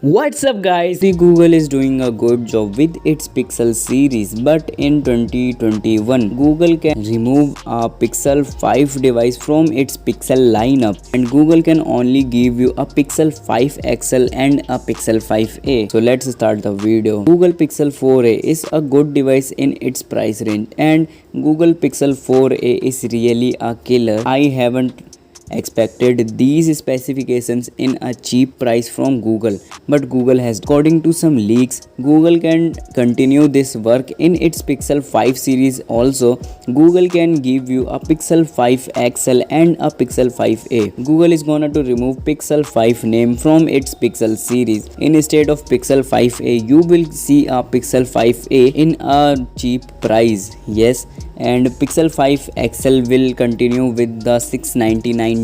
What's up guys, the Google is doing a good job with its Pixel series, but in 2021 Google can remove a Pixel 5 device from its Pixel lineup, and Google can only give you a Pixel 5 XL and a Pixel 5a. So let's start the video. Google Pixel 4a is a good device in its price range, and Google Pixel 4a is really a killer. I haven't expected these specifications in a cheap price from Google, but Google has. According to some leaks, Google can continue this work in its Pixel 5 series also. Google can give you a Pixel 5 XL and a Pixel 5a. Google is gonna to remove Pixel 5 name from its Pixel series. Instead of Pixel 5a, you will see a Pixel 5a in a cheap price. Yes, and Pixel 5 XL will continue with the $699.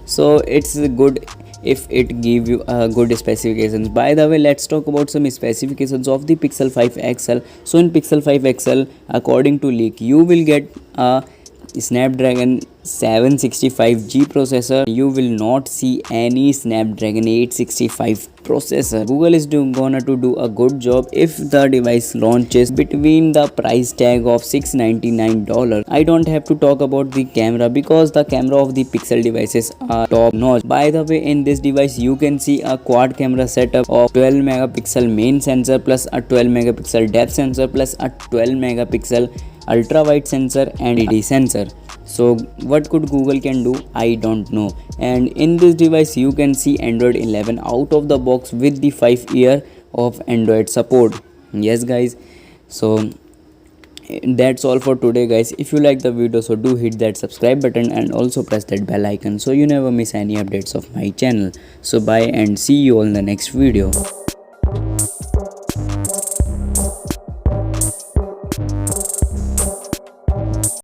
So it's good if it give you good specifications. By the way, let's talk about some specifications of the Pixel 5 XL. So in Pixel 5 XL, according to leak, you will get a Snapdragon 765G processor. You will not see any Snapdragon 865 processor. Google is gonna to do a good job if the device launches between the price tag of $699. I don't have to talk about the camera because the camera of the Pixel devices are top notch. By the way, in this device you can see a quad camera setup of 12 megapixel main sensor plus a 12 megapixel depth sensor plus a 12 megapixel ultra wide sensor and ED sensor. So what could Google can do, I don't know. And in this device you can see Android 11 out of the box with the 5 year of Android support. Yes guys, so that's all for today guys. If you like the video, so do hit that subscribe button and also press that bell icon so you never miss any updates of my channel. So bye and see you all in the next video.